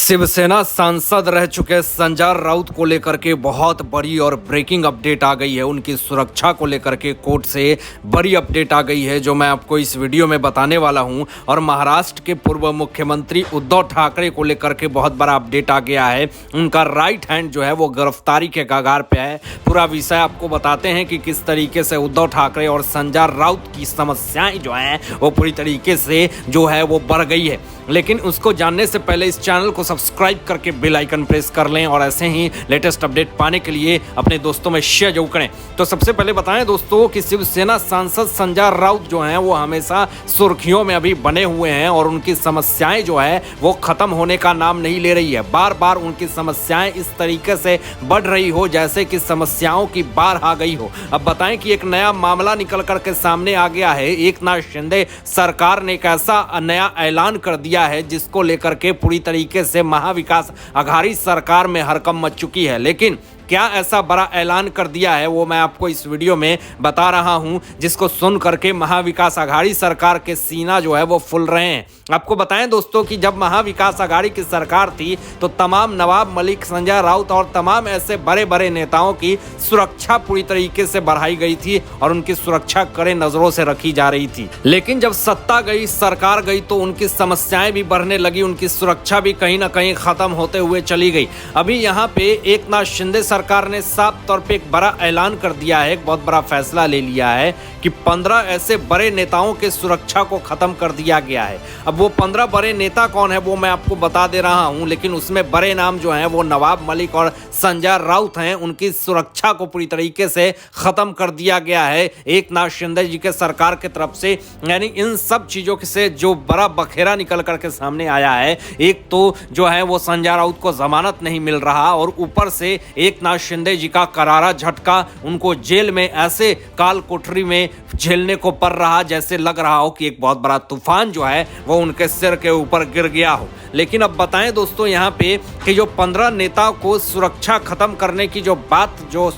शिवसेना सांसद रह चुके संजय राउत को लेकर के बहुत बड़ी और ब्रेकिंग अपडेट आ गई है। उनकी सुरक्षा को लेकर के कोर्ट से बड़ी अपडेट आ गई है, जो मैं आपको इस वीडियो में बताने वाला हूं। और महाराष्ट्र के पूर्व मुख्यमंत्री उद्धव ठाकरे को लेकर के बहुत बड़ा अपडेट आ गया है। उनका राइट हैंड जो है वो गिरफ्तारी के कगार पे है। पूरा विषय आपको बताते हैं कि किस तरीके से उद्धव ठाकरे और संजय राउत की समस्याएं जो हैं वो पूरी तरीके से जो है वो बढ़ गई है। लेकिन उसको जानने से पहले इस चैनल को सब्सक्राइब करके बेल आइकन प्रेस कर लें और ऐसे ही लेटेस्ट अपडेट पाने के लिए अपने दोस्तों में शेयर जरूर करें। तो सबसे पहले बताएं दोस्तों कि शिवसेना सांसद संजय राउत जो हैं वो हमेशा सुर्खियों में अभी बने हुए हैं और उनकी समस्याएं जो है वो खत्म होने का नाम नहीं ले रही है। बार बार उनकी समस्याएं इस तरीके से बढ़ रही हो जैसे कि समस्याओं की बाढ़ आ गई हो। अब बताएं कि एक नया मामला निकल करके सामने आ गया है। एकनाथ शिंदे सरकार ने एक ऐसा नया ऐलान कर दिया है जिसको लेकर के पूरी तरीके से महाविकास आघाड़ी सरकार में हड़कंप मच चुकी है। लेकिन क्या ऐसा बड़ा ऐलान कर दिया है वो मैं आपको इस वीडियो में बता रहा हूं, जिसको सुन करके महाविकास आघाड़ी सरकार के सीना जो है वो फूल रहे हैं। आपको बताएं दोस्तों कि जब महाविकास आघाड़ी की सरकार थी तो तमाम नवाब मलिक, संजय राउत और तमाम ऐसे बड़े बड़े नेताओं की सुरक्षा पूरी तरीके से बढ़ाई गई थी और उनकी सुरक्षा कड़े नजरों से रखी जा रही थी। लेकिन जब सत्ता गई, सरकार गई तो उनकी समस्याएं भी बढ़ने लगी, उनकी सुरक्षा भी कहीं ना कहीं खत्म होते हुए चली गई। अभी यहाँ पे एकनाथ शिंदे सरकार ने साफ तौर पे एक बड़ा ऐलान कर दिया है, एक बहुत बड़ा फैसला ले लिया है कि 15 ऐसे बड़े नेताओं के सुरक्षा को खत्म कर दिया गया है। अब वो 15 बड़े नेता कौन है वो मैं आपको बता दे रहा हूं, लेकिन उसमें बड़े नाम जो हैं वो नवाब मलिक और संजय राउत हैं। उनकी सुरक्षा को पूरी तरीके से खत्म कर दिया गया है एकनाथ शिंदे जी के सरकार की तरफ से। यानी इन सब चीजों से जो बड़ा बखेरा निकल करके सामने आया है, एक तो जो है वो संजय राउत को जमानत नहीं मिल रहा और ऊपर से एकनाथ शिंदे जी का करारा झटका, उनको जेल में ऐसे काल कोठरी में झेलने को पड़ रहा जैसे लग रहा हो कि एक बहुत बड़ा तूफान जो है वो उनके सिर के ऊपर गिर गया हो। लेकिन अब बताएं दोस्तों यहाँ पे कि जो 15 नेताओं को सुरक्षा खत्म करने की जो बात जो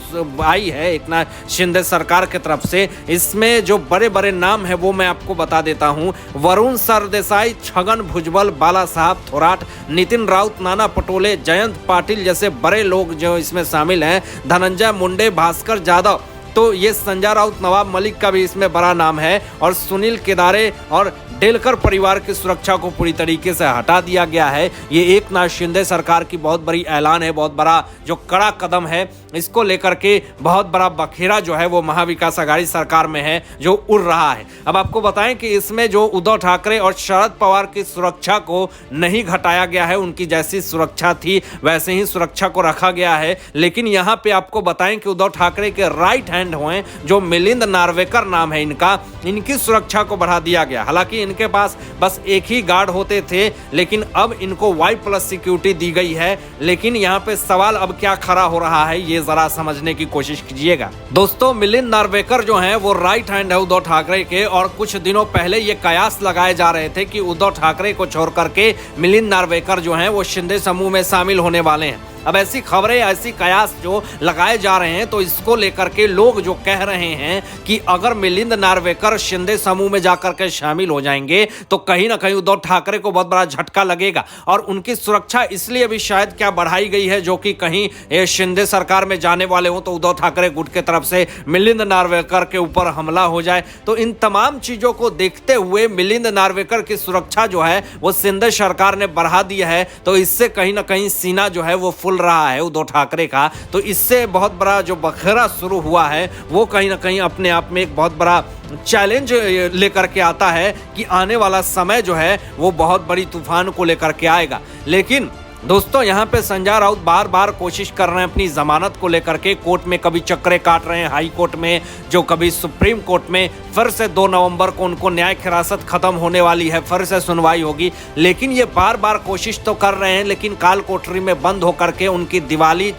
आई है एकनाथ शिंदे सरकार की तरफ से, इसमें जो बड़े बड़े नाम है वो मैं आपको बता देता हूँ। वरुण सरदेसाई, छगन भुजबल, बाला साहब थोराट, नितिन राउत, नाना पटोले, जयंत पाटिल जैसे बड़े लोग जो इसमें शामिल हैं, धनंजय मुंडे, भास्कर जाधव, तो ये संजय राउत, नवाब मलिक का भी इसमें बड़ा नाम है और सुनील केदारे और डेलकर परिवार की सुरक्षा को पूरी तरीके से हटा दिया गया है। ये एकनाथ शिंदे सरकार की बहुत बड़ी ऐलान है, बहुत बड़ा जो कड़ा कदम है। इसको लेकर के बहुत बड़ा बखेरा जो है वो महाविकास आघाड़ी सरकार में है जो उड़ रहा है। अब आपको बताएं कि इसमें जो उद्धव ठाकरे और शरद पवार की सुरक्षा को नहीं घटाया गया है, उनकी जैसी सुरक्षा थी वैसे ही सुरक्षा को रखा गया है। लेकिन यहाँ पे आपको बताएं कि उद्धव ठाकरे के राइट हैंड हुए जो मिलिंद नार्वेकर नाम है इनका, इनकी सुरक्षा को बढ़ा दिया गया। हालांकि इनके पास बस एक ही गार्ड होते थे, लेकिन अब इनको Y+ सिक्योरिटी दी गई है। लेकिन यहाँ पे सवाल अब क्या खड़ा हो रहा है ये जरा समझने की कोशिश कीजिएगा दोस्तों। मिलिंद नार्वेकर जो हैं वो राइट हैंड है उद्धव ठाकरे के और कुछ दिनों पहले ये कयास लगाए जा रहे थे कि उद्धव ठाकरे को छोड़ करके मिलिंद नार्वेकर जो हैं वो शिंदे समूह में शामिल होने वाले हैं। अब ऐसी खबरें, ऐसी कयास जो लगाए जा रहे हैं तो इसको लेकर के लोग जो कह रहे हैं कि अगर मिलिंद नार्वेकर शिंदे समूह में जाकर के शामिल हो जाएंगे तो कहीं ना कहीं उद्धव ठाकरे को बहुत बड़ा झटका लगेगा और उनकी सुरक्षा इसलिए भी शायद क्या बढ़ाई गई है जो कि कहीं शिंदे सरकार में जाने वाले हो तो उद्धव ठाकरे गुट के तरफ से मिलिंद नार्वेकर के ऊपर हमला हो जाए। तो इन तमाम चीजों को देखते हुए मिलिंद नार्वेकर की सुरक्षा जो है वो शिंदे सरकार ने बढ़ा दी है। तो इससे कहीं ना कहीं सीना जो है वो फुल रहा है उद्धव ठाकरे का। तो इससे बहुत बड़ा जो बखेरा शुरू हुआ है वो कहीं ना कहीं अपने आप में एक बहुत बड़ा चैलेंज लेकर के आता है कि आने वाला समय जो है वो बहुत बड़ी तूफान को लेकर के आएगा। लेकिन दोस्तों यहाँ पे संजय राउत बार बार कोशिश कर रहे हैं अपनी जमानत को लेकर के, कोर्ट में कभी चक्करे काट रहे हैं, हाई कोर्ट में जो कभी सुप्रीम कोर्ट में। फिर से 2 नवंबर को उनको न्यायिक हिरासत खत्म होने वाली है, फिर से सुनवाई होगी। लेकिन ये बार बार कोशिश तो कर रहे हैं, लेकिन काल कोठरी में बंद होकर के उनकी दिवाली,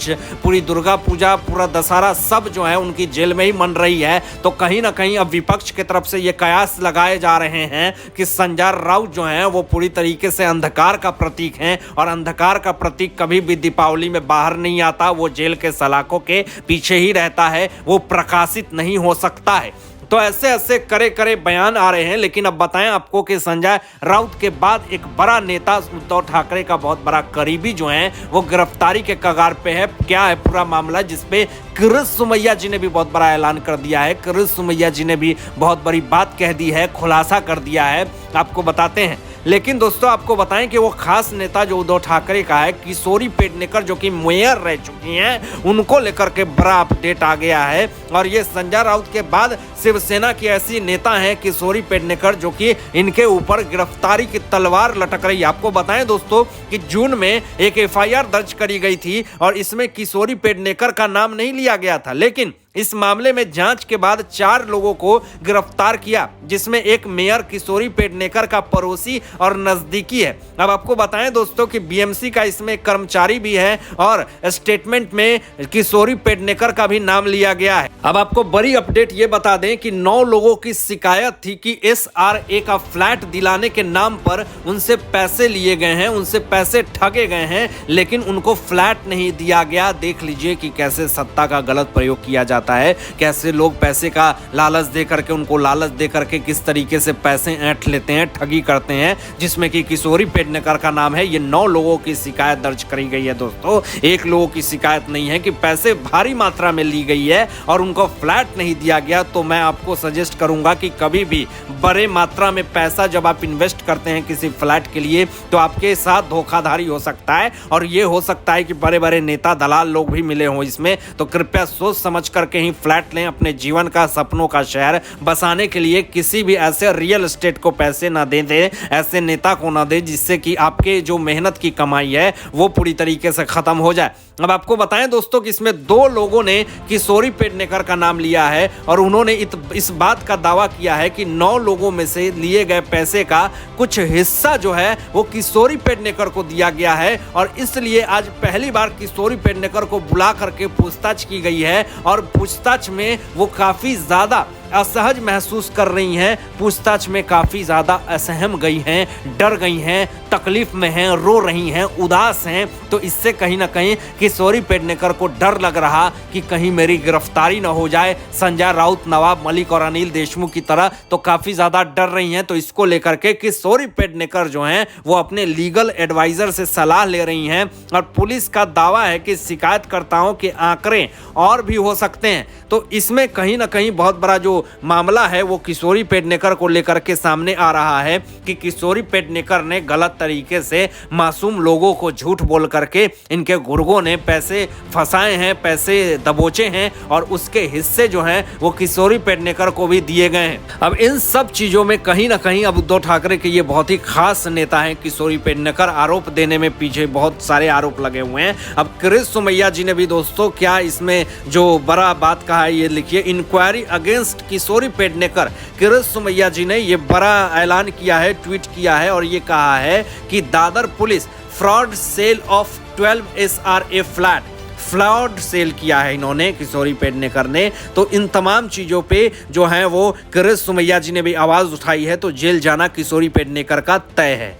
पूरी दुर्गा पूजा, पूरा दशहरा सब जो है उनकी जेल में ही मन रही है। तो कहीं ना कहीं अब विपक्ष की तरफ से ये कयास लगाए जा रहे हैं कि संजय राउत जो है वो पूरी तरीके से अंधकार का प्रतीक हैं और अंधकार का प्रतीक कभी भी दीपावली में बाहर नहीं आता, वो जेल के सलाखों के पीछे ही रहता है, वो प्रकाशित नहीं हो सकता है। तो ऐसे ऐसे करे करे बयान आ रहे हैं। लेकिन अब बताएं आपको कि संजय राउत के बाद एक बड़ा नेता उद्धव ठाकरे का बहुत बड़ा करीबी जो है वो गिरफ्तारी के कगार पे है। क्या है पूरा मामला, जिसपे किरीट सोमैया जी ने भी बहुत बड़ा ऐलान कर दिया है। किरीट सोमैया जी ने भी बहुत बड़ी बात कह दी है, खुलासा कर दिया है, आपको बताते हैं। लेकिन दोस्तों आपको बताएं कि वो खास नेता जो उद्धव ठाकरे का है, किशोरी पेडनेकर, जो कि मेयर रह चुकी हैं, उनको लेकर के बड़ा अपडेट आ गया है। और ये संजय राउत के बाद शिवसेना की ऐसी नेता हैं किशोरी पेडनेकर, जो कि इनके ऊपर गिरफ्तारी की तलवार लटक रही है। आपको बताएं दोस्तों कि जून में एक FIR दर्ज करी गई थी और इसमें किशोरी पेडनेकर का नाम नहीं लिया गया था, लेकिन इस मामले में जांच के बाद 4 लोगों को गिरफ्तार किया, जिसमें एक मेयर किशोरी पेडनेकर का पड़ोसी और नजदीकी है। अब आपको बताएं दोस्तों कि BMC का इसमें कर्मचारी भी है और स्टेटमेंट में किशोरी पेडनेकर का भी नाम लिया गया है। अब आपको बड़ी अपडेट ये बता दें कि 9 लोगों की शिकायत थी कि SRA का फ्लैट दिलाने के नाम पर उनसे पैसे लिए गए हैं, उनसे पैसे ठगे गए हैं, लेकिन उनको फ्लैट नहीं दिया गया। देख लीजिए कि कैसे सत्ता का गलत प्रयोग किया जाता है, कैसे लोग पैसे का लालच दे करके, उनको लालच दे करके किस तरीके से पैसे ऐंठ लेते हैं, ठगी करते हैं, जिसमें कि किशोरी पेडनेकर का नाम है। ये 9 लोगों की शिकायत दर्ज करी गई है दोस्तों। एक लोगों की शिकायत नहीं है कि पैसे भारी मात्रा में ली गई है और उनको फ्लैट नहीं दिया गया। तो मैं आपको सजेस्ट करूंगा कि कभी भी बड़े मात्रा में पैसा जब आप इन्वेस्ट करते हैं किसी फ्लैट के लिए, तो आपके साथ धोखाधड़ी हो सकता है और ये हो सकता है कि बड़े बड़े नेता दलाल लोग भी मिले हों इसमें। तो कृपया सोच समझ करके ही फ्लैट लें। अपने जीवन का, सपनों का शहर बसाने के लिए किसी भी ऐसे रियल एस्टेट को पैसे ना दे दे, ऐसे नेता को ना दे, जिससे कि आपके जो मेहनत की कमाई है वो पूरी तरीके से खत्म हो जाए। अब आपको बताएं दोस्तों कि इसमें 2 लोगों ने किशोरी पेडनेकर का नाम लिया है और उन्होंने इस बात का दावा किया है कि 9 लोगों में से लिए गए पैसे का कुछ हिस्सा जो है वो किशोरी पेडनेकर को दिया गया है। और इसलिए आज पहली बार किशोरी पेडनेकर को बुला करके पूछताछ की गई है और पूछताछ में वो काफी ज्यादा असहज महसूस कर रही हैं, पूछताछ में काफी ज्यादा असहम गई हैं, डर गई हैं, तकलीफ में हैं, रो रही हैं, उदास हैं। तो इससे कहीं ना कहीं किशोरी पेडनेकर को डर लग रहा कि कहीं मेरी गिरफ्तारी ना हो जाए संजय राउत, नवाब मलिक और अनिल देशमुख की तरह। तो काफी ज्यादा डर रही हैं। तो इसको लेकर के किशोरी पेडनेकर जो हैं वो अपने लीगल एडवाइजर से सलाह ले रही हैं और पुलिस का दावा है कि शिकायतकर्ताओं के आंकड़े और भी हो सकते हैं। तो इसमें कहीं ना कहीं बहुत बड़ा जो मामला है वो किशोरी पेडनेकर को लेकर के सामने आ रहा है कि किशोरी पेडनेकर ने गलत तरीके से मासूम लोगों को झूठ बोल करके इनके गुर्गों ने पैसे फंसाए हैं, पैसे दबोचे हैं और उसके हिस्से जो हैं वो किशोरी पेडनेकर को भी दिए गए हैं। अब इन सब चीजों में कहीं ना कहीं अब उद्धव ठाकरे के ये बहुत ही खास नेता हैं किशोरी पेडनेकर। आरोप देने में पीछे बहुत सारे आरोप लगे हुए हैं। अब किरीट सोमैया जी ने भी दोस्तों क्या इसमें जो बड़ा बात कहा है ये लिखिए, इंक्वायरी अगेंस्ट किशोरी पेडनेकर। किरीट सोमैया जी ने ये बड़ा ऐलान किया है, ट्वीट किया है और ये कहा है कि Dadar police fraud cell of 12 SRA flat sale किया है इन्होंने, किशोरी पेडनेकर ने। तो इन तमाम चीजों पे जो है वो किरीट सोमैया जी ने भी आवाज उठाई है। तो जेल जाना किशोरी पेडनेकर का तय है।